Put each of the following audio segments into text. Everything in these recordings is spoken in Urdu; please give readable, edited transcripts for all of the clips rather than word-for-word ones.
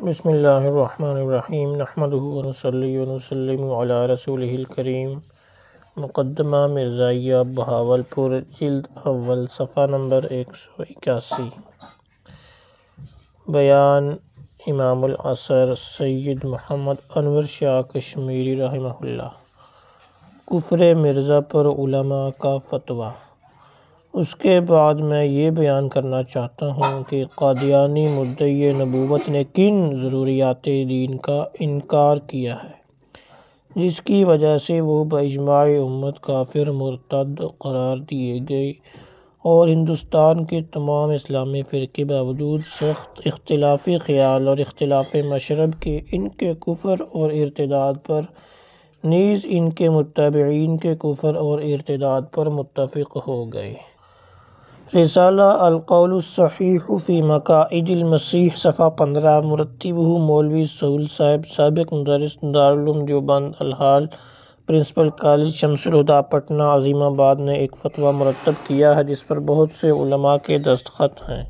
بسم اللہ الرحمن الرحیم نحمدہ ونصلی ونسلم علی رسولہ الکریم۔ مقدمہ مرزائیہ بہاولپور، جلد اول، صفحہ نمبر 181۔ بیان امام العصر سید محمد انور شاہ کشمیری رحمہ اللہ۔ کفر مرزا پر علماء کا فتویٰ۔ اس کے بعد میں یہ بیان کرنا چاہتا ہوں کہ قادیانی مدعی نبوت نے کن ضروریات دین کا انکار کیا ہے جس کی وجہ سے وہ باجماع امت کافر مرتد قرار دیے گئے، اور ہندوستان کے تمام اسلامی فرقے باوجود سخت اختلاف خیال اور اختلاف مشرب کے ان کے کفر اور ارتداد پر نیز ان کے متبعین کے کفر اور ارتداد پر متفق ہو گئے۔ رسالہ القول الصحیح فی مقاعد المسیح، صفحہ 15۔ مرتبہ مولوی سہول صاحب، سابق مدرس دارالعلوم دیوبند، الحال پرنسپل کالج شمس الہدیٰ پٹنہ عظیم آباد نے ایک فتویٰ مرتب کیا ہے جس پر بہت سے علماء کے دستخط ہیں،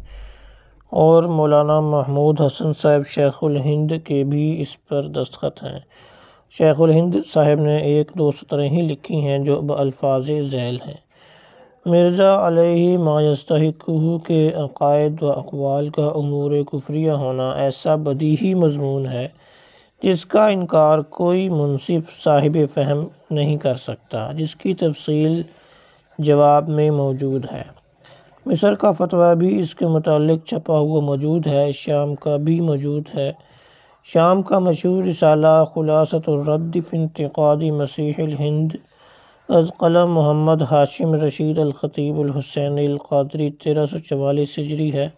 اور مولانا محمود حسن صاحب شیخ الہند کے بھی اس پر دستخط ہیں۔ شیخ الہند صاحب نے ایک دو سطریں ہی لکھی ہیں جو بألفاظ ذیل ہیں۔ مرزا علیہ ما یستحقہ کے عقائد و اقوال کا امور کفریہ ہونا ایسا بدیہی مضمون ہے جس کا انکار کوئی منصف صاحب فہم نہیں کر سکتا، جس کی تفصیل جواب میں موجود ہے۔ مصر کا فتویٰ بھی اس کے متعلق چھپا ہوا موجود ہے، شام کا بھی موجود ہے۔ شام کا مشہور رسالہ خلاصۃ الرد فی انتقاد مسیح الہند از قلم محمد ہاشم رشید الخطیب الحسینی القادری 1344 ہجری ہے۔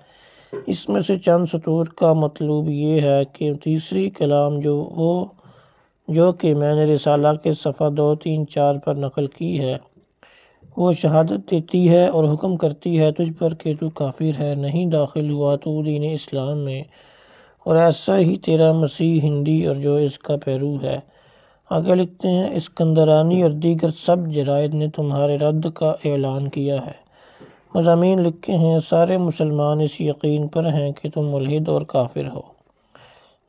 اس میں سے چند سطور کا مطلوب یہ ہے کہ تیسری کلام جو کہ میں نے رسالہ کے صفحہ 2، 3، 4 پر نقل کی ہے، وہ شہادت دیتی ہے اور حکم کرتی ہے تجھ پر کہ تو کافر ہے، نہیں داخل ہوا تو دین اسلام میں، اور ایسا ہی تیرا مسیح ہندی اور جو اس کا پیرو ہے۔ آگے لکھتے ہیں، اسکندرانی اور دیگر سب جرائد نے تمہارے رد کا اعلان کیا ہے۔ مضامین لکھے ہیں، سارے مسلمان اس یقین پر ہیں کہ تم ملحد اور کافر ہو۔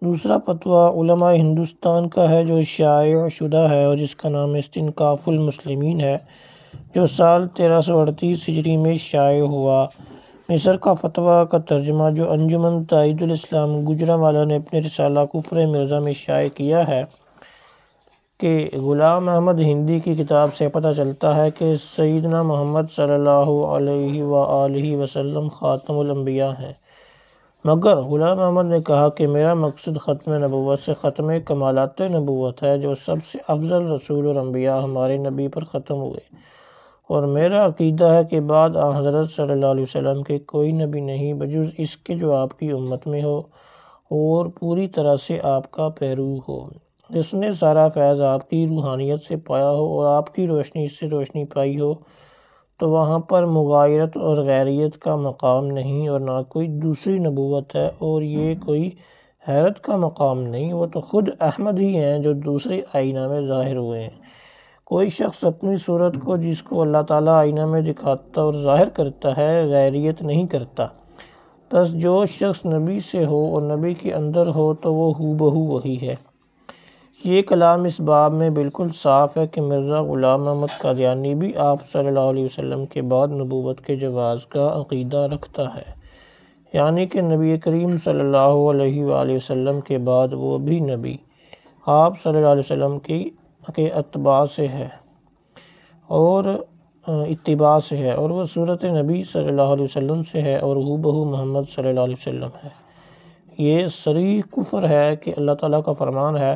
دوسرا فتویٰ علماء ہندوستان کا ہے جو شائع شدہ ہے اور جس کا نام استنکاف المسلمین ہے، جو سال 1338 ہجری میں شائع ہوا۔ مصر کا فتویٰ کا ترجمہ جو انجمن تائید الاسلام گوجرانوالہ نے اپنے رسالہ کفر مرزا میں شائع کیا ہے، کہ غلام احمد ہندی کی کتاب سے پتہ چلتا ہے کہ سیدنا محمد صلی اللہ علیہ وآلہ وسلم خاتم الانبیاء ہیں، مگر غلام احمد نے کہا کہ میرا مقصد ختم نبوت سے ختم کمالات نبوت ہے، جو سب سے افضل رسول اور انبیاء ہمارے نبی پر ختم ہوئے، اور میرا عقیدہ ہے کہ بعد آن حضرت صلی اللہ علیہ وسلم کے کوئی نبی نہیں بجز اس کے جو آپ کی امت میں ہو اور پوری طرح سے آپ کا پیرو ہو، جس نے سارا فیض آپ کی روحانیت سے پایا ہو اور آپ کی روشنی اس سے روشنی پائی ہو، تو وہاں پر مغایرت اور غیریت کا مقام نہیں، اور نہ کوئی دوسری نبوت ہے، اور یہ کوئی حیرت کا مقام نہیں، وہ تو خود احمد ہی ہیں جو دوسرے آئینہ میں ظاہر ہوئے ہیں۔ کوئی شخص اپنی صورت کو جس کو اللہ تعالیٰ آئینہ میں دکھاتا اور ظاہر کرتا ہے غیریت نہیں کرتا، بس جو شخص نبی سے ہو اور نبی کے اندر ہو تو وہ ہو بہو وہی ہے۔ یہ کلام اس باب میں بالکل صاف ہے کہ مرزا غلام احمد قادیانی بھی آپ صلی اللہ علیہ وسلم کے بعد نبوت کے جواز کا عقیدہ رکھتا ہے، یعنی کہ نبی کریم صلی اللہ علیہ وآلہ وسلم کے بعد وہ بھی نبی آپ صلی اللہ علیہ وسلم کے اتباع سے ہے اور وہ صورت نبی صلی اللہ علیہ وسلم سے ہے اور ہو بہو محمد صلی اللہ علیہ وسلم ہے۔ یہ صریح کفر ہے کہ اللہ تعالیٰ کا فرمان ہے،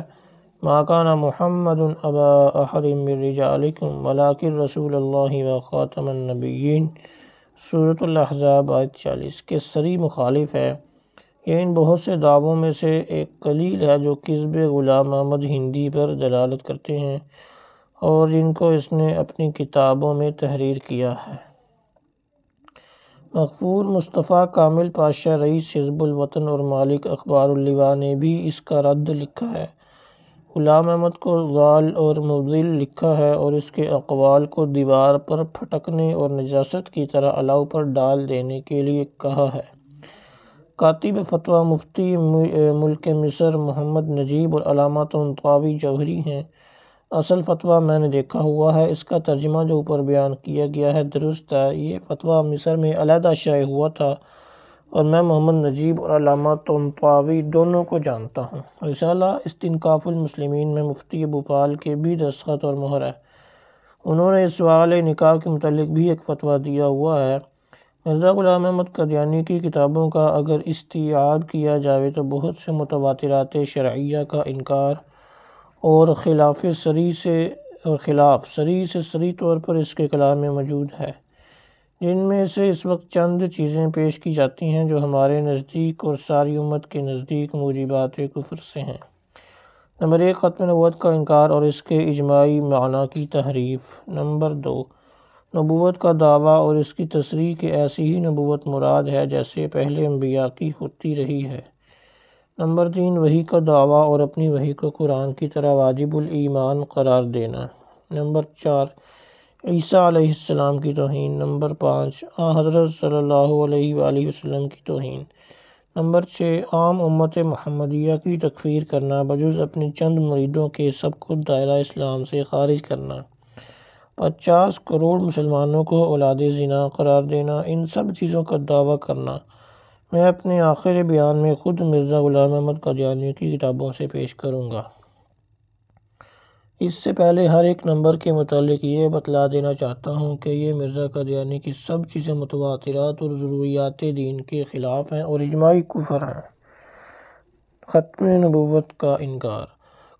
ما کان محمد ابا احد من رجالکم ولکن رسول اللہ وخاتم النبیین، سورۃ الاحزاب آیت 40 کے صریح مخالف ہے۔ یہ ان بہت سے دعووں میں سے ایک قلیل ہے جو کذب غلام احمد ہندی پر دلالت کرتے ہیں اور جن کو اس نے اپنی کتابوں میں تحریر کیا ہے۔ مغفور مصطفیٰ کامل پاشا رئیس حزب الوطن اور مالک اخبار اللواء نے بھی اس کا رد لکھا ہے، غلام احمد کو ضال اور مضل لکھا ہے اور اس کے اقوال کو دیوار پر پھٹکنے اور نجاست کی طرح الاؤ پر ڈال دینے کے لیے کہا ہے۔ کاتب فتویٰ مفتی ملک مصر محمد نجیب اور علامہ طنطاوی جوہری ہیں۔ اصل فتویٰ میں نے دیکھا ہوا ہے، اس کا ترجمہ جو اوپر بیان کیا گیا ہے درست ہے۔ یہ فتویٰ مصر میں علیحدہ شائع ہوا تھا اور میں محمد نجیب اور علامہ طنطاوی دونوں کو جانتا ہوں۔ رسالہ استنکاف المسلمین میں مفتی بھوپال کے بھی دستخط اور مہر ہے۔ انہوں نے اس سوال نکاح کے متعلق بھی ایک فتویٰ دیا ہوا ہے۔ مرزا غلام احمد قادیانی کی کتابوں کا اگر استیعاب کیا جائے تو بہت سے متواترات شرعیہ کا انکار اور خلاف صریح سے صریح طور پر اس کے کلام میں موجود ہے، جن میں سے اس وقت چند چیزیں پیش کی جاتی ہیں جو ہمارے نزدیک اور ساری امت کے نزدیک موجبات کفر سے ہیں۔ نمبر 1، ختم نبوت کا انکار اور اس کے اجماعی معنی کی تحریف۔ نمبر 2، نبوت کا دعویٰ اور اس کی تصریح کہ ایسی ہی نبوت مراد ہے جیسے پہلے انبیاء کی ہوتی رہی ہے۔ نمبر 3، وحی کا دعویٰ اور اپنی وحی کو قرآن کی طرح واجب الایمان قرار دینا۔ نمبر 4، عیسیٰ علیہ السلام کی توہین۔ نمبر 5، حضرت صلی اللہ علیہ وآلہ وسلم کی توہین۔ نمبر 6، عام امت محمدیہ کی تکفیر کرنا بجز اپنے چند مریدوں کے سب کو دائرہ اسلام سے خارج کرنا۔ 50 کروڑ مسلمانوں کو اولاد زنا قرار دینا۔ ان سب چیزوں کا دعویٰ کرنا میں اپنے آخر بیان میں خود مرزا غلام احمد قادیانی کی کتابوں سے پیش کروں گا۔ اس سے پہلے ہر ایک نمبر کے متعلق یہ بتلا دینا چاہتا ہوں کہ یہ مرزا قادیانی کی سب چیزیں متواترات اور ضروریات دین کے خلاف ہیں اور اجماعی کفر ہیں۔ ختم نبوت کا انکار۔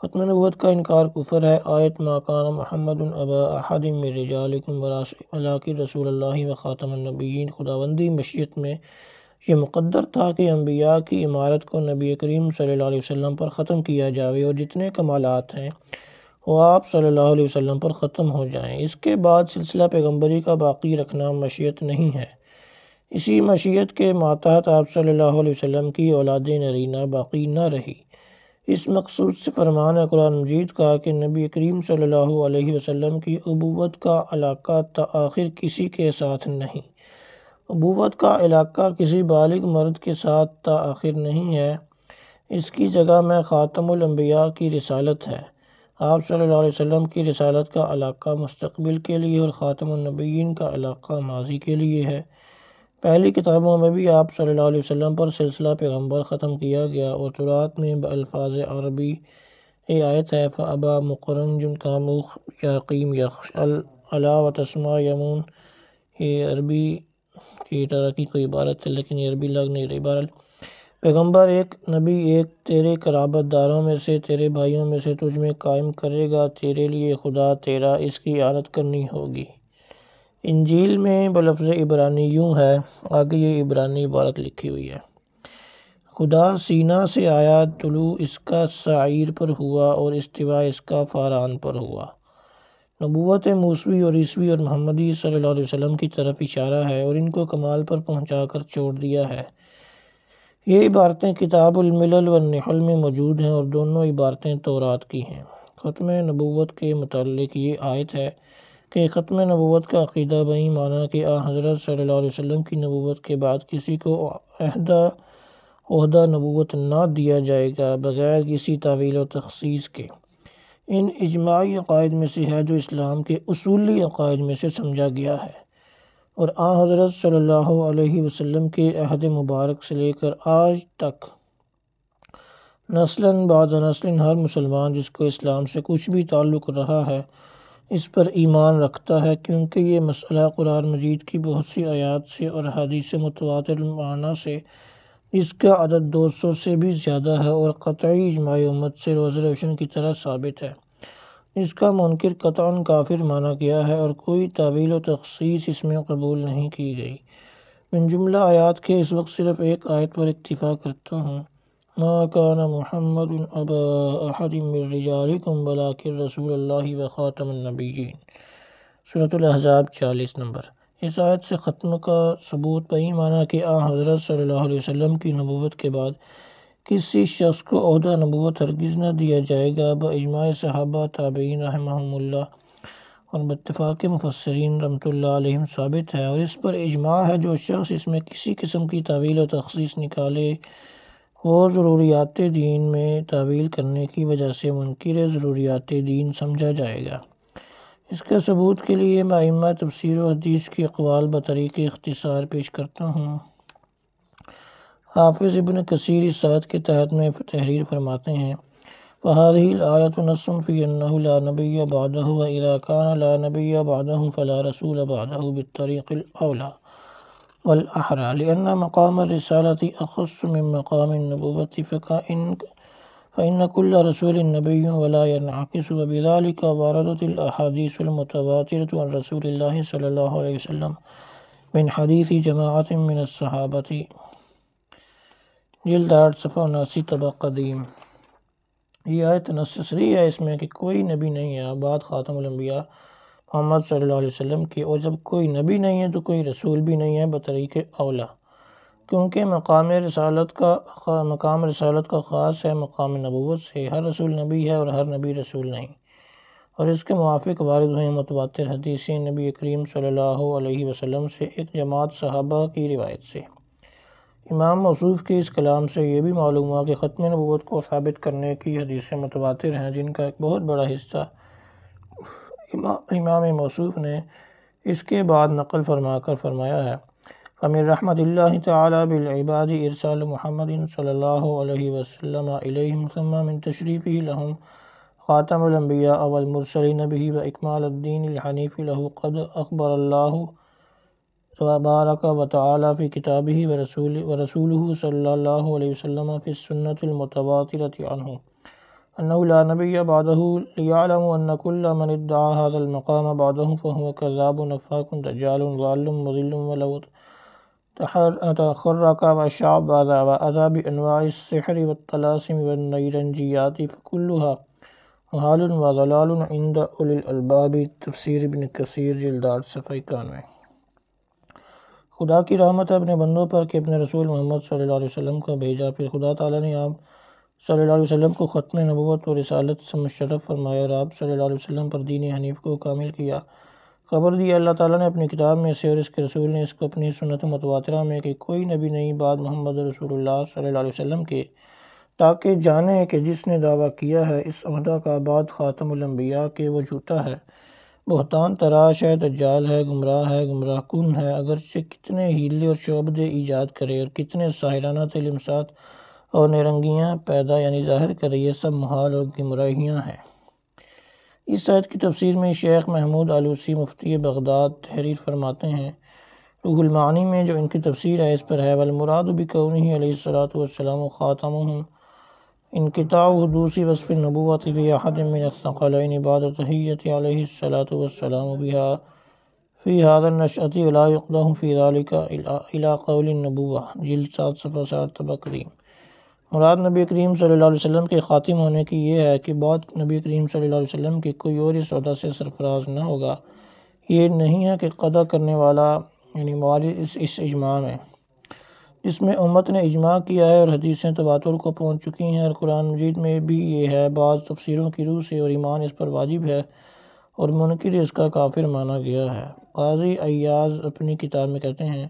ختم نبوت کا انکار کفر ہے۔ آیت ما کان محمد ابا احد من رجالکم ولکن رسول اللہ و خاتم النبیین۔ خداوندی مشیت میں یہ مقدر تھا کہ انبیاء کی امارت کو نبی کریم صلی اللہ علیہ وسلم پر ختم کیا جاوے اور جتنے کمالات ہیں وہ آپ صلی اللہ علیہ وسلم پر ختم ہو جائیں۔ اس کے بعد سلسلہ پیغمبری کا باقی رکھنا مشیت نہیں ہے۔ اسی مشیت کے ماتحت آپ صلی اللہ علیہ وسلم کی اولاد نرینہ باقی نہ رہی۔ اس مقصود سے فرمان ہے قرآن مجید کا کہ نبی کریم صلی اللہ علیہ وسلم کی ابوت کا علاقہ تاخیر کسی کے ساتھ نہیں۔ ابوت کا علاقہ کسی بالغ مرد کے ساتھ تاخیر نہیں ہے، اس کی جگہ میں خاتم الانبیاء کی رسالت ہے۔ آپ صلی اللہ علیہ وسلم کی رسالت کا علاقہ مستقبل کے لیے اور خاتم النبیین کا علاقہ ماضی کے لیے ہے۔ پہلی کتابوں میں بھی آپ صلی اللہ علیہ وسلم پر سلسلہ پیغمبر ختم کیا گیا اور تورات میں بألفاظ عربی یہ آیت ہے فَأَبَى مُقَرَّنٌ كَامُوخ یقیم یخشل علا و تسمع یمون۔ یہ عربی کی طرح کی کوئی عبارت ہے لیکن یہ عربی لگ نہیں رہی۔ بہرحال پیغمبر ایک نبی ایک تیرے قرابت داروں میں سے تیرے بھائیوں میں سے تجھ میں قائم کرے گا، تیرے لیے خدا تیرا اس کی اعانت کرنی ہوگی۔ انجیل میں بلفظ عبرانی یوں ہے، آگے یہ عبرانی عبارت لکھی ہوئی ہے۔ خدا سینا سے آیا، طلوع اس کا سعیر پر ہوا اور استواء اس کا فاران پر ہوا۔ نبوت موسوی اور عیسوی اور محمدی صلی اللہ علیہ وسلم کی طرف اشارہ ہے اور ان کو کمال پر پہنچا کر چھوڑ دیا ہے۔ یہ عبارتیں کتاب الملل والنحل میں موجود ہیں اور دونوں عبارتیں تورات کی ہیں۔ ختم نبوت کے متعلق یہ آیت ہے کہ ختم نبوت کا عقیدہ بہی معنی کہ حضرت صلی اللہ علیہ وسلم کی نبوت کے بعد کسی کو عہدہ نبوت نہ دیا جائے گا بغیر کسی تعویل و تخصیص کے۔ ان اجماعی عقائد میں سے ہے جو اسلام کے اصولی عقائد میں سے سمجھا گیا ہے اور حضرت صلی اللہ علیہ وسلم کے عہد مبارک سے لے کر آج تک نسلاً بعد نسل ہر مسلمان جس کو اسلام سے کچھ بھی تعلق رہا ہے اس پر ایمان رکھتا ہے، کیونکہ یہ مسئلہ قرآن مجید کی بہت سی آیات سے اور حدیث متواتر معنی سے جس کا عدد 200 سے بھی زیادہ ہے اور قطعی اجماع امت سے روز روشن کی طرح ثابت ہے، اس کا منکر قطعاً کافر مانا گیا ہے اور کوئی تعویل و تخصیص اس میں قبول نہیں کی گئی۔ من جملہ آیات کے اس وقت صرف ایک آیت پر اکتفا کرتا ہوں، ما کان محمد ابا احد من رجالکم ولکن رسول اللہ و خاتم النبیین۔ سورۃ الاحزاب 40 نمبر۔ اس آیت سے ختم کا ثبوت بہی معنی کہ حضرت صلی اللہ علیہ وسلم کی نبوت کے بعد کسی شخص کو عہدہ نبوت ہرگز نہ دیا جائے گا باجماع صحابہ تابعین رحمہم اللہ اور باتفاق مفسرین رحمۃ اللہ علیہم ثابت ہے، اور اس پر اجماع ہے جو شخص اس میں کسی قسم کی تعویل و تخصیص نکالے وہ ضروریات دین میں تعویل کرنے کی وجہ سے منکر ضروریات دین سمجھا جائے گا۔ اس کے ثبوت کے لیے میں ائمہ تفسیر و حدیث کی اقوال بطریق اختصار پیش کرتا ہوں۔ حافظ ابن کثیر اس آیت کے تحت میں تحریر فرماتے ہیں، فَهَذِهِ الْآيَةُ نَصٌّ فِي أَنَّهُ لَا نَبِيَّ بَعْدَهُ وَإِذَا كَانَ لَا نَبِيَّ بَعْدَهُ فَلَا رَسُولَ بَعْدَهُ بِالطَّرِيقِ الْأَوْلَى والأحرى لأن مقام الرسالة أخص من مقام النبوة فإن كل رسول نبي ولا ينعكس، وبذلك وردت الأحاديث المتواترة عن رسول الله صلى الله عليه وسلم من حديث جماعة من الصحابة جلد 8 صفحہ 79 طبع قدیم۔ یہ آیت نصری ہے اس میں کہ کوئی نبی نہیں ہے بعد خاتم الانبیاء محمد صلی اللہ علیہ وسلم کی، اور جب کوئی نبی نہیں ہے تو کوئی رسول بھی نہیں ہے بطریق اولا، کیونکہ مقام رسالت کا خاص ہے مقام نبوت سے۔ ہر رسول نبی ہے اور ہر نبی رسول نہیں، اور اس کے موافق وارد ہوئے متواتر حدیثیں نبی کریم صلی اللہ علیہ وسلم سے ایک جماعت صحابہ کی روایت سے۔ امام موصوف کے اس کلام سے یہ بھی معلوم ہوا کہ ختم نبوت کو ثابت کرنے کی حدیثیں متواتر ہیں، جن کا ایک بہت بڑا حصہ امام موصوف نے اس کے بعد نقل فرما کر فرمایا ہے، فَمِن رحمت اللہ تعالی بالعباد ارسال محمد صلی اللہ علیہ وسلم الیہم ثم من تشریفہ لہم خاتم الانبیاء والمرسلین بہ واکمال الدین الحنیف لہ قد اخبر اللہ تبارک و تعالی فی کتابہ ورسولہ صلی اللہ علیہ وسلم فی السنة المتواترة عنہ أنه لا نبي بعده ليعلم أن كل من ادعى هذا المقام بعده فهو كذاب نفاق دجال ضال مضل ولو تخرق وشعب وأذى بأنواع السحر والطلاسم والنيرنجيات فكلها محال وضلال عند أولي الألباب۔ تفسیر ابن کثیر جلد 8 صفحہ 91۔ خدا کی رحمت ہے اپنے بندوں پر کہ اپنے رسول محمد صلی اللہ علیہ وسلم کو بھیجا، پھر خدا تعالیٰ نے آپ صلی اللہ علیہ وسلم کو ختم نبوت اور رسالت سے مشرف فرمایا، اور آپ صلی اللہ علیہ وسلم پر دین حنیف کو کامل کیا۔ خبر دی اللہ تعالیٰ نے اپنی کتاب میں سے، اور اس کے رسول نے اس کو اپنی سنت متواترہ میں کہ کوئی نبی نہیں بعد محمد رسول اللہ صلی اللہ علیہ وسلم کے، تاکہ جانے کہ جس نے دعویٰ کیا ہے اس عہدہ کا بعد خاتم الانبیاء کے وہ جھوٹا ہے، بہتان تراش ہے، دجال ہے، گمراہ کن ہے، اگرچہ کتنے ہیلے اور شعبدے ایجاد کرے اور کتنے ساحرانہ تلمسات اور نرنگیاں پیدا یعنی ظاہر کرے، یہ سب محال اور گمراہیاں ہیں۔ اس آیت کی تفسیر میں شیخ محمود آلوسی مفتی بغداد تحریر فرماتے ہیں، روح المعانی میں جو ان کی تفسیر ہے اس پر ہے، والمراد بکونہ علیہ الصلاۃ والسلام خاتمہم انقطاع حدوث وصف النبوۃ فی احد من الثقلین بعد تحیۃ علیہ الصلاۃ والسلام بہا فی هذا النشأۃ ولا یقدح فی ذلک الی قول النبوۃ جلد 7 صفحہ 60 طبع قدیم۔ مراد نبی کریم صلی اللہ علیہ وسلم کے خاتم ہونے کی یہ ہے کہ بعد نبی کریم صلی اللہ علیہ وسلم کے کوئی اور اس عہدہ سے سرفراز نہ ہوگا۔ یہ نہیں ہے کہ قطع کرنے والا یعنی موارد اس اجماع میں، جس میں امت نے اجماع کیا ہے اور حدیثیں تواتر کو پہنچ چکی ہیں، اور قرآن مجید میں بھی یہ ہے، بعض تفسیروں کی روح سے، اور ایمان اس پر واجب ہے اور منکر اس کا کافر مانا گیا ہے۔ قاضی ایاز اپنی کتاب میں کہتے ہیں،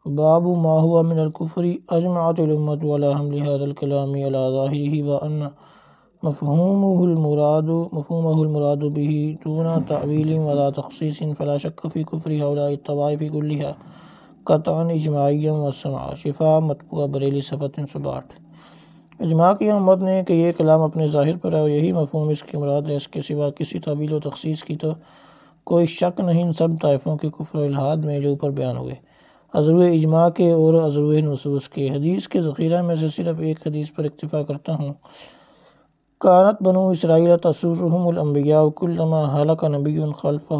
باب ما هو من الكفر اجمعت الامت ولا حمل هذا الكلام على ظاهره وان مفهومه المراد به دون تأويل ولا تخصيص فلا شك في كفر هؤلاء الطوائف كلها قطعا اجماعيا وسمعا۔ شفاء مطبوعہ بریلی صفحہ 362۔ اجماع کیا امت نے کہ یہ کلام اپنے ظاہر پر ہے اور یہی مفہوم اس کی مراد ہے، اس کے سوا کسی تعویل و تخصیص کی تو کوئی شک نہیں۔ ان سب طائفوں کے کفر و الحاد میں جو اوپر بیان ہوئے، عذرو اجماع کے اور عذرو نصوص کے۔ حدیث کے ذخیرہ میں سے صرف ایک حدیث پر اکتفا کرتا ہوں، کانت بنو اسرائیل تسوسهم الانبیاء کلما ہلک نبی خلفہ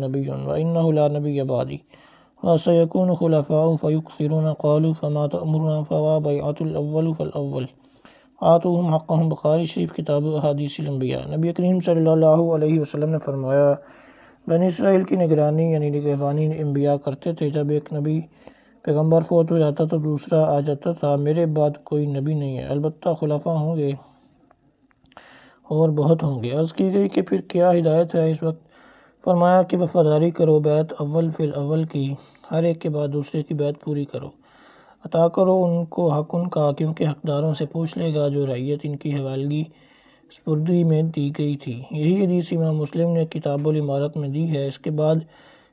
نبی وانہ لا نبی بعدی وسیکون خلفاء فیکثرون قالوا فما تأمرنا فوا بیعۃ الاول فالاول آتوہم حقہم۔ بخاری شریف کتاب احادیث الانبیاء۔ نبی کریم صلی اللہ علیہ وسلم نے فرمایا، بنی اسرائیل کی نگرانی یعنی نگہبانی انبیاء کرتے تھے، جب ایک نبی پیغمبر فوت ہو جاتا تو دوسرا آ جاتا تھا، میرے بعد کوئی نبی نہیں ہے، البتہ خلفاء ہوں گے اور بہت ہوں گے۔ عرض کی گئی کہ پھر کیا ہدایت ہے؟ اس وقت فرمایا کہ وفاداری کرو، بیعت اول فی الاول کی، ہر ایک کے بعد دوسرے کی بیعت پوری کرو، عطا کرو ان کو حق ان کا، کیونکہ حقداروں سے پوچھ لے گا جو رعیت ان کی حوالگی سپردگی میں دی گئی تھی۔ یہی حدیث امام مسلم نے کتاب الامارت میں دی ہے۔ اس کے بعد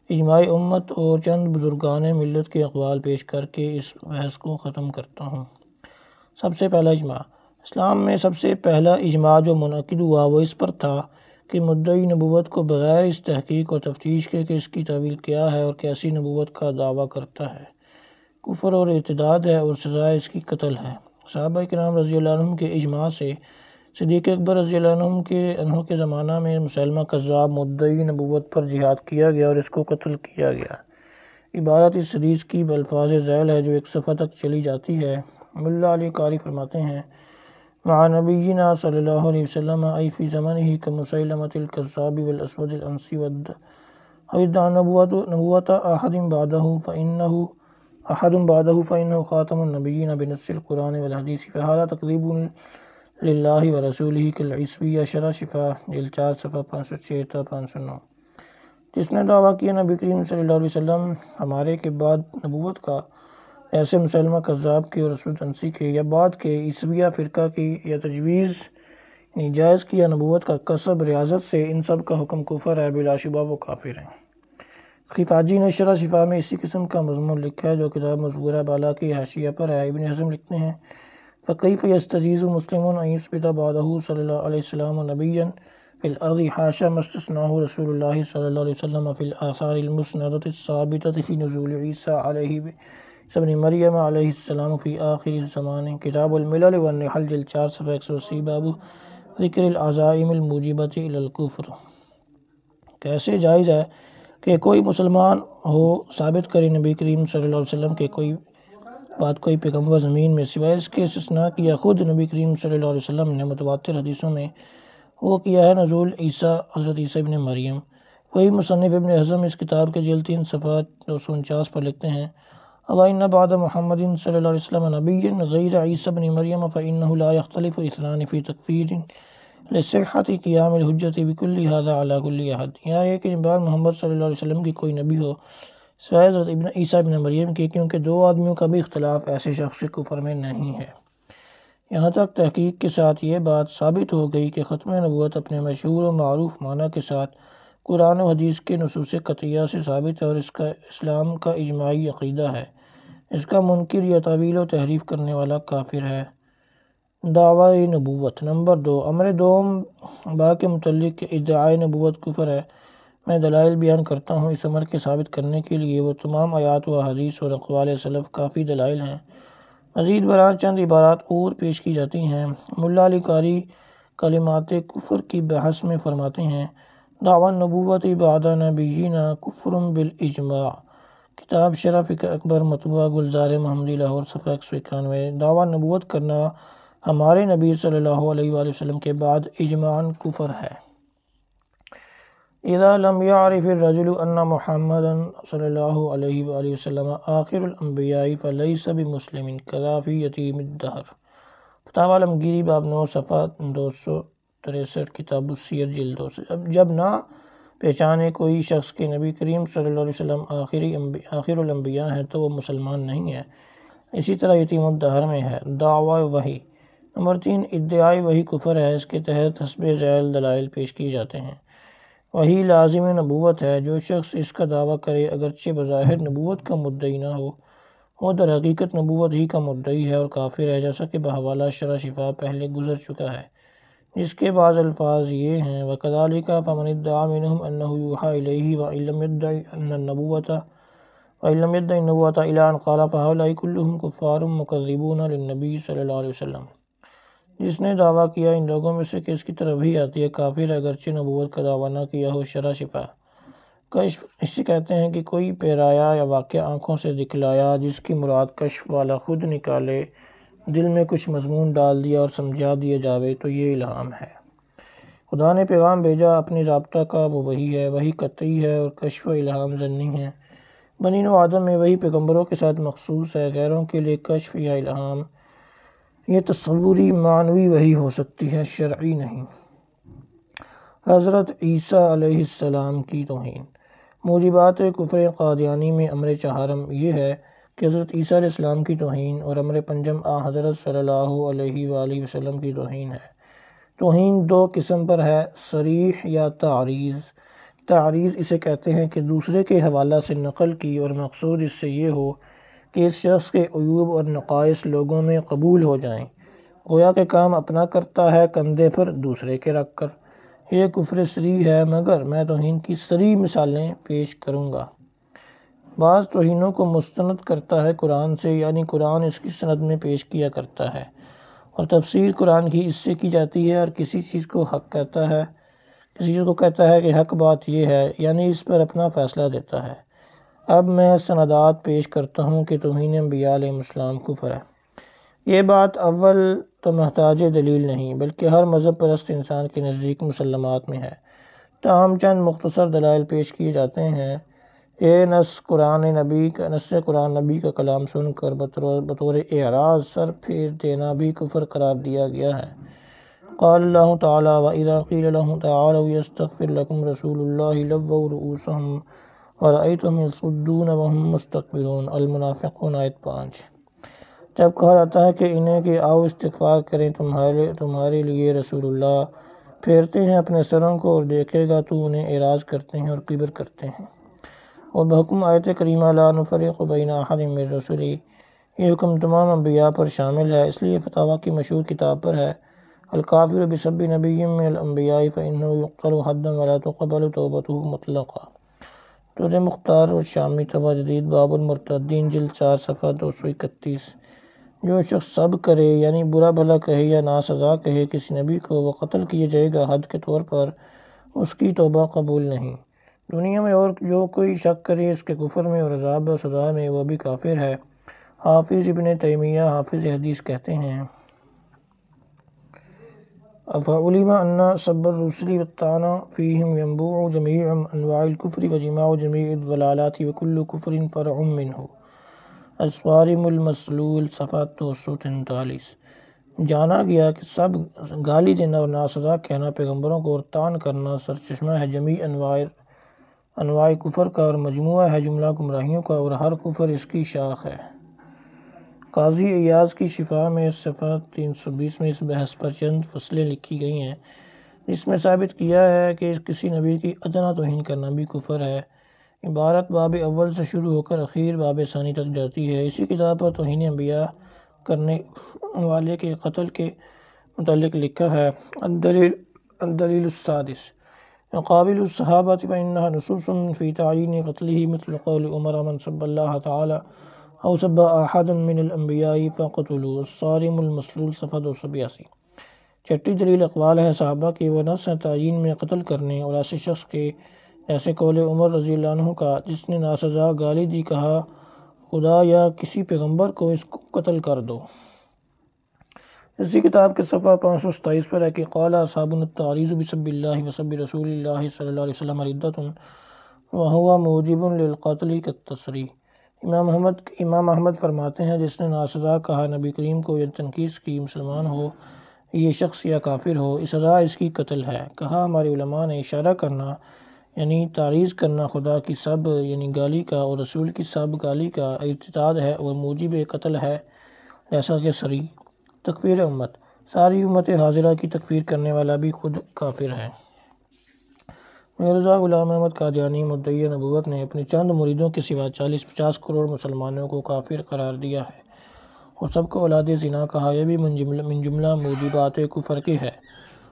اجماع امت اور چند بزرگان ملت کے اقوال پیش کر کے اس بحث کو ختم کرتا ہوں۔ سب سے پہلا اجماع۔ اسلام میں سب سے پہلا اجماع جو منعقد ہوا وہ اس پر تھا کہ مدعی نبوت کو بغیر اس تحقیق اور تفتیش کے کہ اس کی تعویل کیا ہے اور کیسی نبوت کا دعویٰ کرتا ہے، کفر اور ارتداد ہے اور سزا اس کی قتل ہے۔ صحابہ کرام رضی اللہ عنہم کے اجماع سے صدیق اکبر رضی اللہ عنہ کے زمانہ میں مسیلمہ کذاب مدعی نبوت پر جہاد کیا گیا اور اس کو قتل کیا گیا۔ عبارت اس حدیث کی بلفاظ ذیل ہے جو ایک صفحہ تک چلی جاتی ہے۔ ملا علی قاری فرماتے ہیں مع نبینا صلی اللہ علیہ وسلم ای فی زمانہ کمسیلمۃ الکذاب والاسود الانسی ودعا نبوت احد بعدہ فإنہ خاتم النبیین بنص القرآن والحدیث فہذا تکذیب للہ ورسولہ کالعیسویہ شرح شفا جلد 4 صفحہ 506 تا 509۔ جس نے دعویٰ کیا نبی کریم صلی اللہ علیہ وسلم ہمارے کے بعد نبوت کا، ایسے مسلمہ کذاب کے اور اسود انسی کے یا بعد کے عیسویہ فرقہ کی یا تجویز یعنی جائز کیا نبوت کا کسب ریاضت سے، ان سب کا حکم کفر ہے، بلا شبہ وہ کافر ہیں۔ خفاجی نے شرح شفا میں اسی قسم کا مضمون لکھا ہے جو کتاب مذکورہ بالا کی حاشیہ پر ہے۔ ابن حزم لکھتے ہیں فَكَيْفَ يَسْتَجِيزُ مُسْلِمٌ أَن يُثْبِتَ بَعْدَهُ صلی اللہ علیہ وسلم نبیًا فی الارض حاشا ما استثناه رسول اللہ صلی اللہ علیہ وسلم فی الآثار المسندۃ الثابتۃ فی نزول عیسیٰ ابن مریم علیہ السلام فی آخر الزمان۔ کتاب الملل والنحل جلد 4 صفحہ 180 باب ذکر العزائم الموجبۃ الی الکفر۔ کیسے جائز ہے کہ کوئی مسلمان ہو ثابت کرے نبی کریم صلی اللہ علیہ وسلم کے کوئی بات کوئی پیغمبر زمین میں سوائے اس کے استثناء کیا خود نبی کریم صلی اللہ علیہ وسلم نے متواتر حدیثوں میں وہ کیا ہے نزول عیسیٰ حضرت عیسیٰ ابن مریم۔ وہی مصنف ابن حزم اس کتاب کے جلد 3 صفحہ 249 پر لکھتے ہیں وَإِنَّ بَعْدَ مُحَمَّدٍ صلی اللہ علیہ وسلم نبیًا غیر عیسیٰ ابن مریم فإنه لا يختلف اثنان فی تکفیر لصحت قیام الحجت بکل هذا علی کل احد۔ یہاں یہ کہ بعد محمد صلی اللہ علیہ وسلم کی کوئی نبی ہو سوائے حضرت عیسیٰ ابن مریم کی، کیونکہ 2 آدمیوں کا بھی اختلاف ایسے شخص کے کفر میں نہیں ہے۔ یہاں تک تحقیق کے ساتھ یہ بات ثابت ہو گئی کہ ختم نبوت اپنے مشہور و معروف معنی کے ساتھ قرآن و حدیث کے نصوص قطعیہ سے ثابت ہے اور اس کا اسلام کا اجماعی عقیدہ ہے۔ اس کا منکر یا تعویل و تحریف کرنے والا کافر ہے۔ دعوی نبوت نمبر 2۔ امر دوم با کے متعلق ادعائے نبوت کفر ہے۔ میں دلائل بیان کرتا ہوں۔ اس امر کے ثابت کرنے کے لیے وہ تمام آیات و حدیث اور اقوال سلف کافی دلائل ہیں۔ مزید برآں چند عبارات اور پیش کی جاتی ہیں۔ ملا علی قاری کلمات کفر کی بحث میں فرماتے ہیں دعوی النبوت بعد نبینا کفر بالاجماع۔ کتاب شرح فقہ اکبر مطبوعہ گلزار محمدی لاہور صفحہ 191۔ دعوی نبوت کرنا ہمارے نبی صلی اللہ علیہ وآلہ وسلم کے بعد اجماعاً کفر ہے۔ اذا لم يعرف الرجل ان محمدا صلی اللہ علیہ وآلہ وسلم آخر الانبیاء فلیس بمسلم کذا فی یتیم الدہر۔ فتاوی عالمگیری باب 9 صفحہ 263 کتاب السیر جلد 2 سے۔ جب نہ پہچانے کوئی شخص کہ نبی کریم صلی اللہ علیہ وسلم آخر الانبیاء ہیں تو وہ مسلمان نہیں ہے۔ اسی طرح یتیم الدہر میں ہے۔ دعوی وحی نمبر 3۔ ادعائے وحی کفر ہے۔ اس کے تحت حسب ذیل دلائل پیش کیے جاتے ہیں۔ وحی لازم نبوت ہے۔ جو شخص اس کا دعویٰ کرے اگرچہ بظاہر نبوت کا مدعی نہ ہو، وہ در حقیقت نبوت ہی کا مدعی ہے اور کافر ہے، جیسا کہ بحوالہ شرح شفا پہلے گزر چکا ہے، جس کے بعض الفاظ یہ ہیں وَكَذَلِكَ فَمَنِ ادَّعَى مِنْهُمْ أَنَّهُ يُوحَى إِلَيْهِ وَإِن لَّمْ يَدَّعِ النُّبُوَّةَ إِلَىٰ أَن قَالَ فَهَؤُلَاءِ كُلُّهُمْ كُفَّارٌ مُكَذِّبُونَ لِلنَّبِيِّ صلی اللہ علیہ وسلم۔ جس نے دعویٰ کیا ان لوگوں میں سے کہ اس کی طرف ہی آتی ہے کافر ہے، اگرچہ نبوت کا دعویٰ نہ کیا ہو۔ شرح شفا کشف اسے کہتے ہیں کہ کوئی پیرایا یا واقعہ آنکھوں سے دکھلایا جس کی مراد کشف والا خود نکالے، دل میں کچھ مضمون ڈال دیا اور سمجھا دیا جاوے تو یہ الہام ہے۔ خدا نے پیغام بھیجا، اپنی رابطہ کا وہ وحی ہے، وحی قطعی ہے اور کشف و الہام ظنی ہے۔ بنی نوع آدم میں وحی پیغمبروں کے ساتھ مخصوص ہے، غیروں کے لیے کشف یا الہام یہ تصوری معنوی وحی ہو سکتی ہے، شرعی نہیں۔ حضرت عیسیٰ علیہ السلام کی توہین۔ موجبات کفر قادیانی میں امر چہارم یہ ہے کہ حضرت عیسیٰ علیہ السلام کی توہین اور امر پنجم حضرت صلی اللہ علیہ وآلہ وسلم کی توہین ہے۔ توہین دو قسم پر ہے، صریح یا تعریض۔ تعریض اسے کہتے ہیں کہ دوسرے کے حوالہ سے نقل کی اور مقصود اس سے یہ ہو کہ اس شخص کے عیوب اور نقائص لوگوں میں قبول ہو جائیں، گویا کہ کام اپنا کرتا ہے کندھے پر دوسرے کے رکھ کر۔ یہ کفر صریح ہے، مگر میں توہین کی صریح مثالیں پیش کروں گا۔ بعض توہینوں کو مستند کرتا ہے قرآن سے، یعنی قرآن اس کی سند میں پیش کیا کرتا ہے اور تفسیر قرآن کی اس سے کی جاتی ہے، اور کسی چیز کو کہتا ہے کہ حق بات یہ ہے، یعنی اس پر اپنا فیصلہ دیتا ہے۔ اب میں سندات پیش کرتا ہوں کہ توہین انبیاء علیہ السلام کفر ہے۔ یہ بات اول تو محتاج دلیل نہیں، بلکہ ہر مذہب پرست انسان کے نزدیک مسلمات میں ہے، تاہم چند مختصر دلائل پیش کیے جاتے ہیں۔ یہ نص قرآن نبی کا کلام سن کر بطور اعراض سر پھیر دینا بھی کفر قرار دیا گیا ہے۔ قال اللہ تعالی وَإِذَا قِيلَ لَهُمْ تَعَالَوْا يَسْتَغْفِرْ لَكُمْ رَسُولُ اللَّهِ لَوَّوْا رُؤُوسَهُمْ وَرَأَيْتَهُمْ يَصُدُّونَ وَهُمْ مُسْتَكْبِرُونَ المنافقون آیت 5۔ جب کہا جاتا ہے کہ انہیں کہ آؤ استغفار کریں تمہارے لیے رسول اللہ، پھیرتے ہیں اپنے سروں کو اور دیکھے گا تو انہیں اعراض کرتے ہیں اور کبر کرتے ہیں۔ اور بحکم آیت کریمہ لا نفرق بین احد من رسلہ، یہ حکم تمام انبیاء پر شامل ہے، اس لیے فتاویٰ کی مشہور کتاب پر ہے الکافر بسب نبی من الانبیاء فإنہ یقتل حدا ولا تقبل توبتہ مطلقا۔ در مختار اور شامی طبع جدید باب المرتدین جلد 4 صفحہ 231۔ جو شخص سب کرے، یعنی برا بھلا کہے یا ناسزا کہے کسی نبی کو، وہ قتل کیے جائے گا حد کے طور پر، اس کی توبہ قبول نہیں۔ دنیا میں اور جو کوئی شک کرے اس کے کفر میں اور عذاب و سزا میں، وہ بھی کافر ہے۔ حافظ ابن تیمیہ حافظ حدیث کہتے ہیں فعلم ان سب الرسل والطعن فیہم ینبوع جمیع انواع الکفر وجماع جمیع الضلالات وکل کفر فرع منہ۔ الصوارم المسلول صفحہ 243۔ جانا گیا کہ سب گالی دینا اور ناسزا کہنا پیغمبروں کو اور طعن کرنا سرچشمہ ہے جمیع انواع کفر کا اور مجموعہ ہے جملہ گمراہیوں کا، اور ہر کفر اس کی شاخ ہے۔ قاضی ایاز کی شفا میں صفحہ 320 میں اس بحث پر چند فصلیں لکھی گئی ہیں، جس میں ثابت کیا ہے کہ کسی نبی کی ادنا توہین کرنا بھی کفر ہے۔ عبارت باب اول سے شروع ہو کر اخیر باب ثانی تک جاتی ہے۔ اسی کتاب پر توہین انبیاء کرنے والے کے قتل کے متعلق لکھا ہے الدلیل السادس قابل الصحابہ فإنها نصوص في تعیین قتلہ مثل قول عمر من سب اللہ تعالی او سب احدا من الانبیاء فقتلوا الصارم المسلول صفحہ 282۔ چھٹی دلیل اقوال ہے صحابہ کی، وہ نص ہے تعیین میں قتل کرنے اور ایسے شخص کے جیسے قول عمر رضی اللہ عنہ کا جس نے ناسزا گالی دی، کہا خدا یا کسی پیغمبر کو اس کو قتل کر دو۔ اسی کتاب کے صفحہ 527 پر ہے کہ قال اصحابنا التعریض بسب اللہ وسب رسول اللہ صلی اللہ علیہ وسلم ردۃ وہو موجب للقتل کالتصریح۔ امام احمد فرماتے ہیں جس نے ناسزا کہا نبی کریم کو یا تنقیص کی، مسلمان ہو یہ شخص یا کافر ہو، اس سزا اس کی قتل ہے۔ کہا ہمارے علماء نے اشارہ کرنا یعنی تعریض کرنا خدا کی سب یعنی گالی کا اور رسول کی سب گالی کا ارتداد ہے اور موجب قتل ہے، جیسا کہ صریح تکفیر امت، ساری امت حاضرہ کی تکفیر کرنے والا بھی خود کافر ہے۔ مرزا غلام احمد قادیانی مدعی نبوت نے اپنے چند مریدوں کے سوا 40-50 کروڑ مسلمانوں کو کافر قرار دیا ہے اور سب کو اولاد زنا کہا، یہ بھی من جملہ موجبات کفر کی ہے۔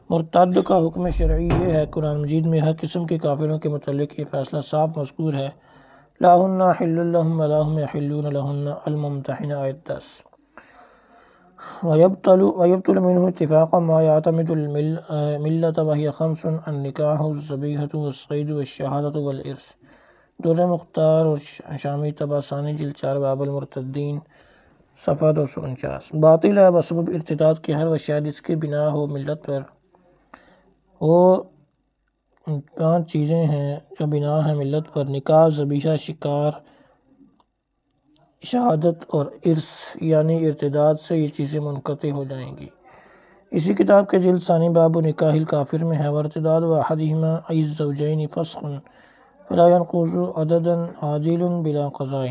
مرتد کا حکم شرعی یہ ہے، قرآن مجید میں ہر قسم کے کافروں کے متعلق یہ فیصلہ صاف مذکور ہے، لا ہن حل لہم ولا ہم یحلون لہن الممتحنہ آیت 10۔ ويبطل منه اتفاقا ما يعتمد الملة وهي 5 النکاح الذبیحۃ والصید والشہادۃ والارث۔ در مختار اور شامی طبع ثانی جلد 4 باب المرتدین صفحہ 249۔ باطل ہے بسبب ارتداد کے ہر وہ شاید اس کی بنا ہو ملت پر۔ وہ 5 چیزیں ہیں جو بنا ہیں ملت پر: نکاح، ذبیحہ، شکار، شہادت اور ارث، یعنی ارتداد سے یہ چیزیں منقطع ہو جائیں گی۔ اسی کتاب کے جلد ثانی باب نکاح الکافر میں ہے وارتداد احدہما ای الزوجین فسخ فلا ينقض عددا عاجل بلا قضاء۔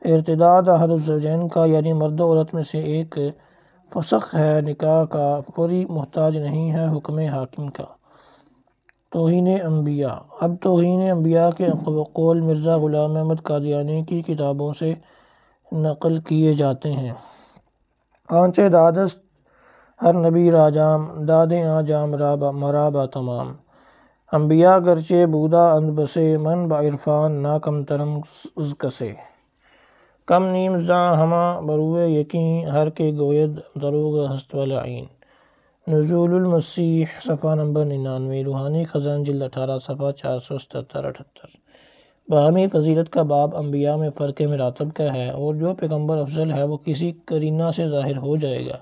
ارتداد احد الزوجین کا یعنی مرد و عورت میں سے ایک فسخ ہے، نکاح کا، فوری محتاج نہیں ہے حکم حاکم کا۔ توہین انبیاء۔ اب توہین انبیاء کے قول مرزا غلام احمد قادیانی کی کتابوں سے نقل کیے جاتے ہیں۔ آنچہ دادست ہر نبی راجام، دادیں آجام مرابا تمام۔ انبیاء گرچہ بودا اند بسے، من با عرفان نا کم ترم از کسے۔ کم نیم زاں ہما بروئے یقین، ہر کے گوید دروغ ہست و لعین۔ نزول المسیح صفحہ نمبر 99، روحانی خزان جلد 18 صفحہ 477-78۔ باہمی فضیلت کا باب انبیاء میں فرق مراتب کا ہے، اور جو پیغمبر افضل ہے وہ کسی قرینہ سے ظاہر ہو جائے گا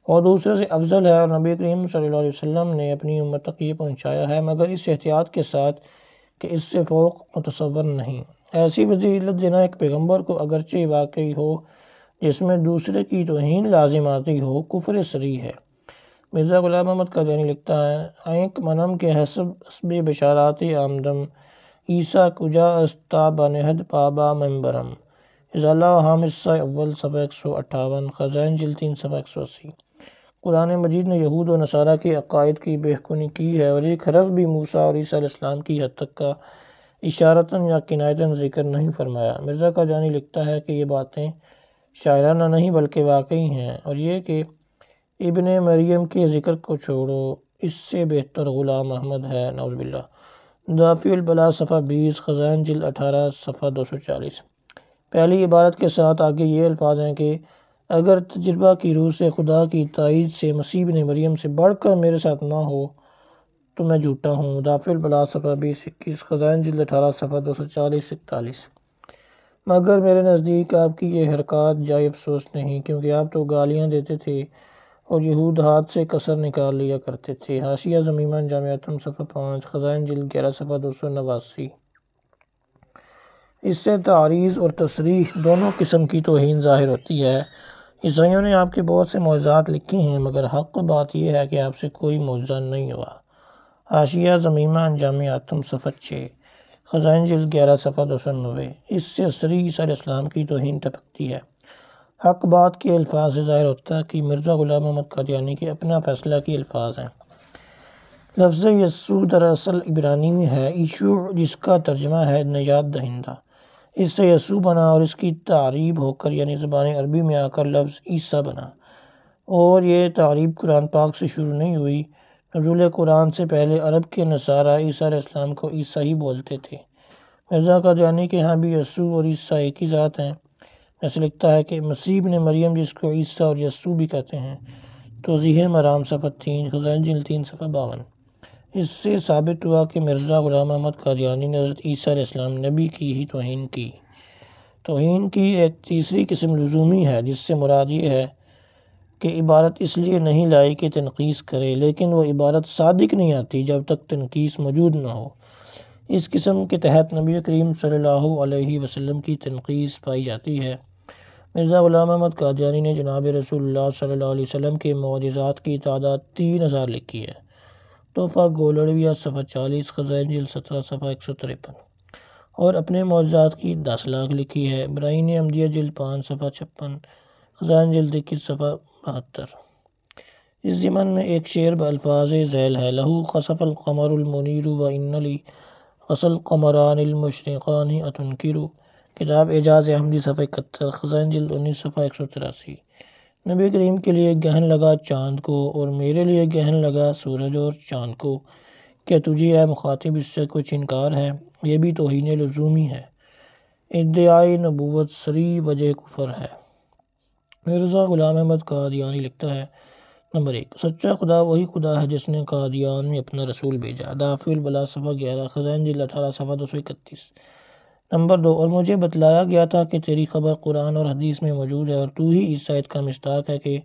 اور دوسرے سے افضل ہے، اور نبی کریم صلی اللہ علیہ وسلم نے اپنی امت تک یہ پہنچایا ہے، مگر اس احتیاط کے ساتھ کہ اس سے فوق متصور نہیں۔ ایسی فضیلت دینا ایک پیغمبر کو اگرچہ واقعی ہو جس میں دوسرے کی توہین لازم آتی ہو، کفر صریح ہے۔ مرزا غلام احمد قادیانی لکھتا ہے، اینک منم کے حسب بشارات آمدم، عیسیٰ کجا استا بنہد پابا ممبرم۔ ازالہ حامصہ اول صفحہ 158، خزائن جلد 3 صفحہ 180۔ قرآن مجید نے یہود و نصارہ کے عقائد کی بہکونی کی ہے، اور ایک حرف بھی موسیٰ اور عیسیٰ علیہ السلام کی حد تک کا اشارتاً یا کنایتاً ذکر نہیں فرمایا۔ مرزا قادیانی لکھتا ہے کہ یہ باتیں شاعرانہ نہیں بلکہ واقعی ہیں، اور یہ کہ ابن مریم کے ذکر کو چھوڑو، اس سے بہتر غلام احمد ہے، نعوذ باللہ۔ دافع البلا صفحہ 20، خزائن جلد 18 صفحہ 240۔ پہلی عبارت کے ساتھ آگے یہ الفاظ ہیں کہ اگر تجربہ کی روح سے خدا کی تائید سے مسیح ابن مریم سے بڑھ کر میرے ساتھ نہ ہو تو میں جھوٹا ہوں۔ دافع البلا صفحہ 20-21، خزائن جلد 18 صفحہ 240-41۔ مگر میرے نزدیک آپ کی یہ حرکات جائے افسوس نہیں، کیونکہ آپ تو گالیاں دیتے تھے اور یہود ہاتھ سے کسر نکال لیا کرتے تھے۔ حاشیہ ضمیمہ جامعۃ صفحہ 5، خزائن جلد 11 صفحہ 289۔ اس سے تعریض اور تصریح دونوں قسم کی توہین ظاہر ہوتی ہے۔ عیسائیوں نے آپ کے بہت سے معجزات لکھے ہیں، مگر حق بات یہ ہے کہ آپ سے کوئی معجزہ نہیں ہوا۔ حاشیہ ضمیمہ جامعۃ صفحہ 6، خزائن جلد 11 صفحہ 290۔ اس سے صریح عیسیٰ علیہ السلام کی توہین ٹپکتی ہے۔ حق بات کے الفاظ سے ظاہر ہوتا ہے کہ مرزا غلام احمد قادیانی کے اپنا فیصلہ کی الفاظ ہیں۔ لفظ یسوع دراصل عبرانی میں ہے ایشوع، جس کا ترجمہ ہے نجات دہندہ۔ اس سے یسوع بنا اور اس کی تعریب ہو کر یعنی زبان عربی میں آ کر لفظ عیسیٰ بنا، اور یہ تعریب قرآن پاک سے شروع نہیں ہوئی۔ نزول قرآن سے پہلے عرب کے نصارہ عیسیٰ علیہ السلام کو عیسیٰ ہی بولتے تھے۔ مرزا قادیانی کے ہاں بھی یسوع اور عیسیٰ ایک ہی ذات ہیں۔ ایسے لکھتا ہے کہ مسیح ابن مریم، جس کو عیسیٰ اور یسوع بھی کہتے ہیں، توضیح مرام صفحہ 3، خزائن جلد 3 صفحہ 52۔ اس سے ثابت ہوا کہ مرزا غلام احمد قادیانی نے حضرت عیسیٰ علیہ السلام نبی کی ہی توہین کی۔ توہین کی ایک تیسری قسم لزومی ہے، جس سے مراد یہ ہے کہ عبارت اس لیے نہیں لائی کہ تنقیص کرے، لیکن وہ عبارت صادق نہیں آتی جب تک تنقیص موجود نہ ہو۔ اس قسم کے تحت نبی کریم صلی اللہ علیہ وسلم کی تنقیص پائی جاتی ہے۔ مرزا غلام احمد قادیانی نے جناب رسول اللہ صلی اللہ علیہ وسلم کے معجزات کی تعداد 3000 لکھی ہے۔ تحفہ گولڑویہ صفحہ 40، خزائن جلد 17 صفحہ 153۔ اور اپنے معجزات کی 10 لاکھ لکھی ہے۔ برائین احمدیہ جلد 5 صفحہ 56، خزائن جلد 21 صفحہ 72۔ اس ضمن میں ایک شعر بالفاظ ذیل ہے، لہو خسف القمر المنیر و ان لی غسل القمران المشرقان اتنکر۔ کتاب اعجاز احمدی صفحہ 71، خزائن جلد 19 صفحہ 183۔ نبی کریم کے لیے گہن لگا چاند کو، اور میرے لیے گہن لگا سورج اور چاند کو، کیا تجھے اے مخاطب اس سے کچھ انکار ہے؟ یہ بھی توہین لزومی ہے۔ ادعائے نبوت صریح وجہ کفر ہے۔ مرزا غلام احمد قادیانی لکھتا ہے، نمبر 1، سچا خدا وہی خدا ہے جس نے قادیان میں اپنا رسول بھیجا۔ دافع البلا صفحہ 11، خزائن جلد 18 صفحہ 231۔ نمبر 2، اور مجھے بتلایا گیا تھا کہ تیری خبر قرآن اور حدیث میں موجود ہے، اور تو ہی اس آیت کا مصداق ہے کہ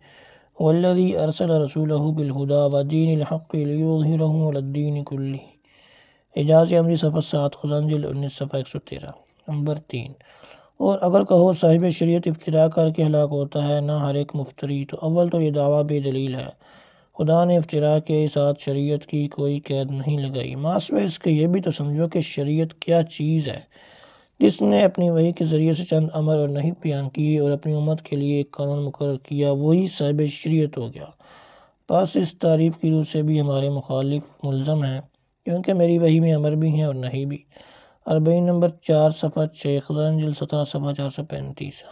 والذی ارسل رسولہ بالہدی ودین الحق لیظہرہ علی الدین کلہ۔ اعجاز احمدی صفحہ 7، خزائن جلد 19 صفحہ 113۔ نمبر 3، اور اگر کہو صاحب شریعت افتراء کر کے ہلاک ہوتا ہے، نہ ہر ایک مفتری، تو اول تو یہ دعویٰ بے دلیل ہے، خدا نے افتراء کے ساتھ شریعت کی کوئی قید نہیں لگائی، ماں سوائے اس کے یہ بھی تو سمجھو کہ شریعت کیا چیز ہے۔ جس نے اپنی وحی کے ذریعے سے چند امر اور نہیں بیان کیے اور اپنی امت کے لیے ایک قانون مقرر کیا، وہی صاحب شریعت ہو گیا۔ پس اس تعریف کی روح سے بھی ہمارے مخالف ملزم ہیں، کیونکہ میری وحی میں امر بھی ہیں اور نہیں بھی۔ 40 نمبر 4 صفحہ 6 خزائن جلد 17 صفحہ 435۔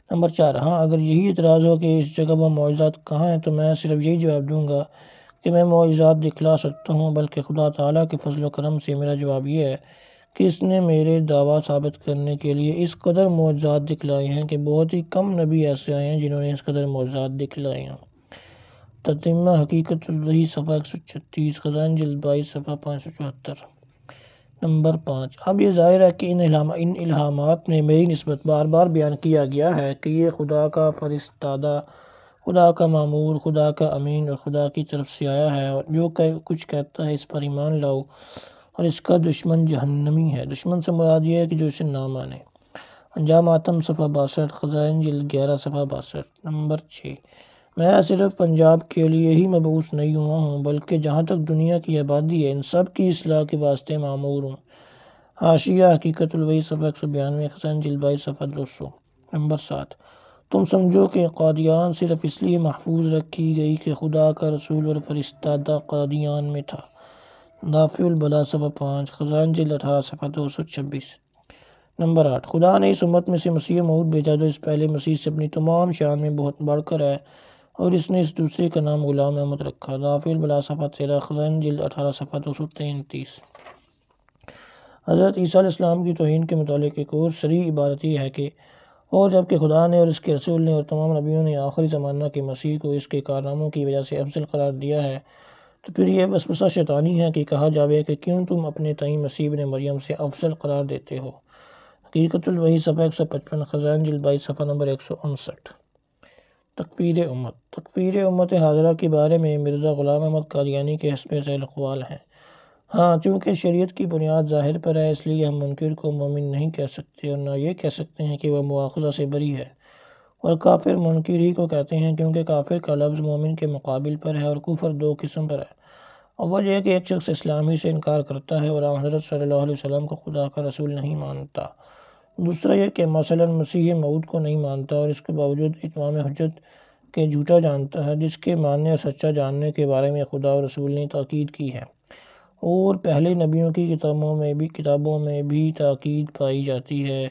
نمبر 4، اگر یہی اعتراض ہو کہ اس جگہ وہ معجزات کہاں ہیں، تو میں صرف یہی جواب دوں گا کہ میں معجزات دکھلا سکتا ہوں، بلکہ خدا تعالیٰ کے فضل و کرم سے میرا جواب یہ ہے کہ اس نے میرے دعویٰ ثابت کرنے کے لیے اس قدر معجزات دکھلائے ہیں کہ بہت ہی کم نبی ایسے آئے ہیں جنہوں نے اس قدر معجزات دکھلائے ہیں۔ تتمہ حقیقت الوحی صفحہ 136 خزائن جلد 22 صفحہ 574۔ نمبر 5، اب یہ ظاہر ہے کہ ان الہامات میں میری نسبت بار بار بیان کیا گیا ہے کہ یہ خدا کا فرستادہ، خدا کا مامور، خدا کا امین اور خدا کی طرف سے آیا ہے، اور جو کچھ کہتا ہے اس پر ایمان لاؤ، اور اس کا دشمن جہنمی ہے۔ دشمن سے مراد یہ ہے کہ جو اسے نہ مانے۔ انجام آتم صفحہ 62 خزائن جلد 11 صفحہ 62۔ نمبر 6، میں صرف پنجاب کے لیے ہی مبعوث نہیں ہوا ہوں، بلکہ جہاں تک دنیا کی آبادی ہے ان سب کی اصلاح کے واسطے مامور ہوں۔ حاشیہ حقیقت الوحی صفحہ 192 خزائن جلد 22 صفحہ 200۔ نمبر 7، تم سمجھو کہ قادیان صرف اس لیے محفوظ رکھی گئی کہ خدا کا رسول اور فرستادہ قادیان میں تھا۔ دافع البلا صفحہ 5 خزائن جلد 18 صفحہ 226۔ نمبر 8، خدا نے اس امت میں سے مسیح موعود بھیجا جو اس پہلے مسیح سے اپنی تمام شان میں بہت بڑھ کر ہے، اور اس نے اس دوسرے کا نام غلام احمد رکھا۔ دافع البلا صفحہ 13 خزائن جلد 18 صفحہ 233۔ حضرت عیسیٰ علیہ السلام کی توہین کے متعلق ایک اور صریح عبارت یہ ہے کہ اور جب کہ خدا نے اور اس کے رسول نے اور تمام نبیوں نے آخری زمانہ کے مسیح کو اس کے کارناموں کی وجہ سے افضل قرار دیا ہے، تو پھر یہ وسوسہ شیطانی ہے کہ کہا جاوے کہ کیوں تم اپنے تئیں مسیح ابن مریم سے افضل قرار دیتے ہو۔ حقیقت الوحی صفحہ 155 خزائن جلد 22 صفحہ نمبر 159۔ تکفیر امت۔ تکفیر امت حاضرہ کے بارے میں مرزا غلام احمد قادیانی کے حسب ذیل اقوال ہیں۔ چونکہ شریعت کی بنیاد ظاہر پر ہے، اس لیے ہم منکر کو مومن نہیں کہہ سکتے، اور نہ یہ کہہ سکتے ہیں کہ وہ مواخذہ سے بری ہے، اور کافر منکر ہی کو کہتے ہیں، کیونکہ کافر کا لفظ مومن کے مقابل پر ہے، اور کفر دو قسم پر ہے۔ اول یہ کہ ایک شخص اسلام ہی سے انکار کرتا ہے اور حضرت صلی اللہ علیہ وسلم کو خدا کا رسول نہیں مانتا۔ دوسرا یہ کہ مثلا مسیح موعود کو نہیں مانتا اور اس کے باوجود اتمام حجت کے جھوٹا جانتا ہے، جس کے ماننے اور سچا جاننے کے بارے میں خدا اور رسول نے تاکید کی ہے، اور پہلے نبیوں کی کتابوں میں بھی تاکید پائی جاتی ہے،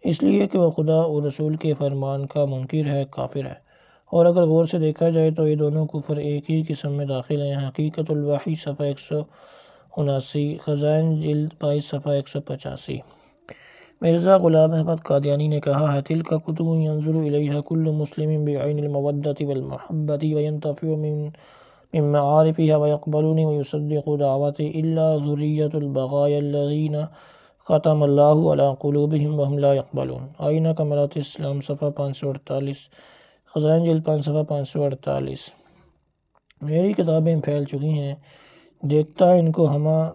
اس لیے کہ وہ خدا اور رسول کے فرمان کا منکر ہے، کافر ہے۔ اور اگر غور سے دیکھا جائے تو یہ دونوں کفر ایک ہی قسم میں داخل ہیں۔ حقیقت الوحی صفحہ 179 خزائن جلد 22 صفحہ 185۔ مرزا غلام احمد قادیانی نے کہا ہے، تلک کتب ینظر الیہا کل مسلم بعین المودۃ والمحبۃ وینتفع من معارفها ويقبلني ويصدق دعوتي إلا ذرية البغايا الذين ختم الله على قلوبهم وهم لا يقبلون۔ آئینہ کمالات اسلام صفحہ 548 خزائن جلد 5 صفحہ 548۔ میری کتابیں پھیل چکی ہیں، دیکھتا ہے ان کو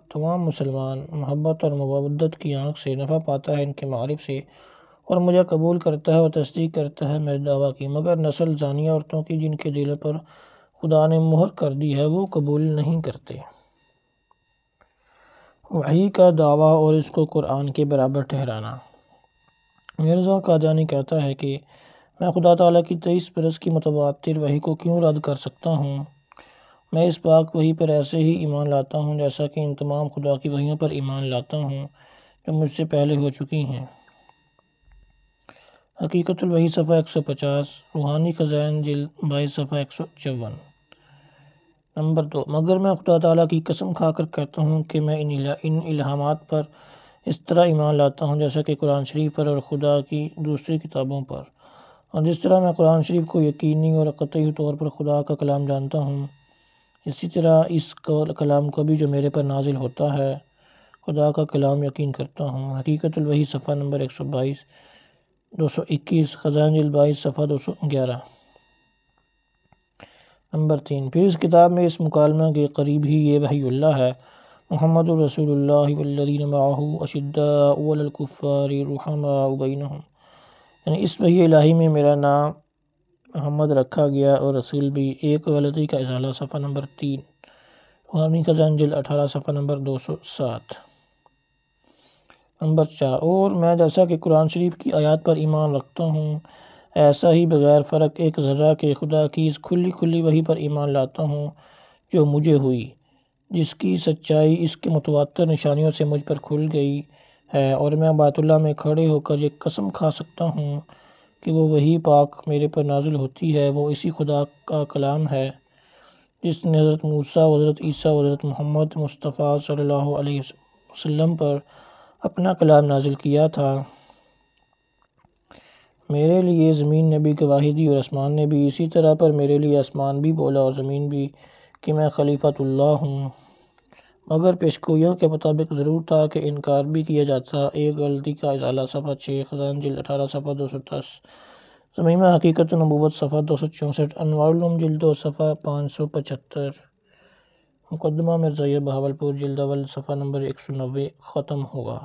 تمام مسلمان، محبت اور مودت کی آنکھ سے نفع پاتا ہے ان کے معارف سے، اور مجھے قبول کرتا ہے اور تصدیق کرتا ہے میرے دعویٰ کی، مگر نسل زانیہ عورتوں کی جن کے دلوں پر خدا نے مہر کر دی ہے وہ قبول نہیں کرتے۔ وحی کا دعویٰ اور اس کو قرآن کے برابر ٹھہرانا۔ مرزا قادیانی کہتا ہے کہ میں خدا تعالیٰ کی 23 برس کی متواتر وحی کو کیوں رد کر سکتا ہوں؟ میں اس پاک وحی پر ایسے ہی ایمان لاتا ہوں جیسا کہ ان تمام خدا کی وحیوں پر ایمان لاتا ہوں جو مجھ سے پہلے ہو چکی ہیں۔ حقیقت الوحی صفحہ 150 روحانی خزائن جلد 22 صفحہ 154۔ نمبر 2، مگر میں خدا تعالیٰ کی قسم کھا کر کہتا ہوں کہ میں ان الہامات پر اس طرح ایمان لاتا ہوں جیسا کہ قرآن شریف پر اور خدا کی دوسری کتابوں پر، اور جس طرح میں قرآن شریف کو یقینی اور قطعی طور پر خدا کا کلام جانتا ہوں، اسی طرح اس کلام کو بھی جو میرے پر نازل ہوتا ہے خدا کا کلام یقین کرتا ہوں۔ حقیقت الوحی صفحہ نمبر 122 221 خزائن جلد 22 صفحہ 211۔ نمبر 3، پھر اس کتاب میں اس مکالمہ کے قریب ہی یہ وحی اللہ ہے، محمد رسول اللہ والذین معہ اشداء علی الکفار رحماء بینہم، یعنی اس وحی الہی میں میرا نام محمد رکھا گیا اور رسول بھی، ایک غلطی کا ازالہ، صفحہ نمبر 3، غلامی خزان جلد 18 صفحہ نمبر 207۔ نمبر 4، اور میں جیسا کہ قرآن شریف کی آیات پر ایمان رکھتا ہوں، ایسا ہی بغیر فرق ایک ذرہ کے خدا کی اس کھلی کھلی وحی پر ایمان لاتا ہوں جو مجھے ہوئی، جس کی سچائی اس کے متواتر نشانیوں سے مجھ پر کھل گئی ہے، اور میں بیت اللہ میں کھڑے ہو کر یہ قسم کھا سکتا ہوں کہ وہ وحی پاک میرے پر نازل ہوتی ہے وہ اسی خدا کا کلام ہے جس نے حضرت موسیٰ و حضرت عیسیٰ و حضرت محمد مصطفیٰ صلی اللہ علیہ وسلم پر اپنا کلام نازل کیا تھا۔ میرے لیے زمین نے بھی گواہی دی اور آسمان نے بھی، اسی طرح پر میرے لیے آسمان بھی بولا اور زمین بھی کہ میں خلیفۃ اللہ ہوں، مگر پیشگوئیوں کے مطابق ضرور تھا کہ انکار بھی کیا جاتا۔ ایک غلطی کا ازالہ، صفحہ 6، خزان جلد 18 صفحہ 210، ضمیمہ حقیقت و نبوت صفحہ 264، انوار العلوم جلد 2 صفحہ 575، مقدمہ مرزائیہ بہاولپور جلد اول صفحہ نمبر 190 ختم ہوا۔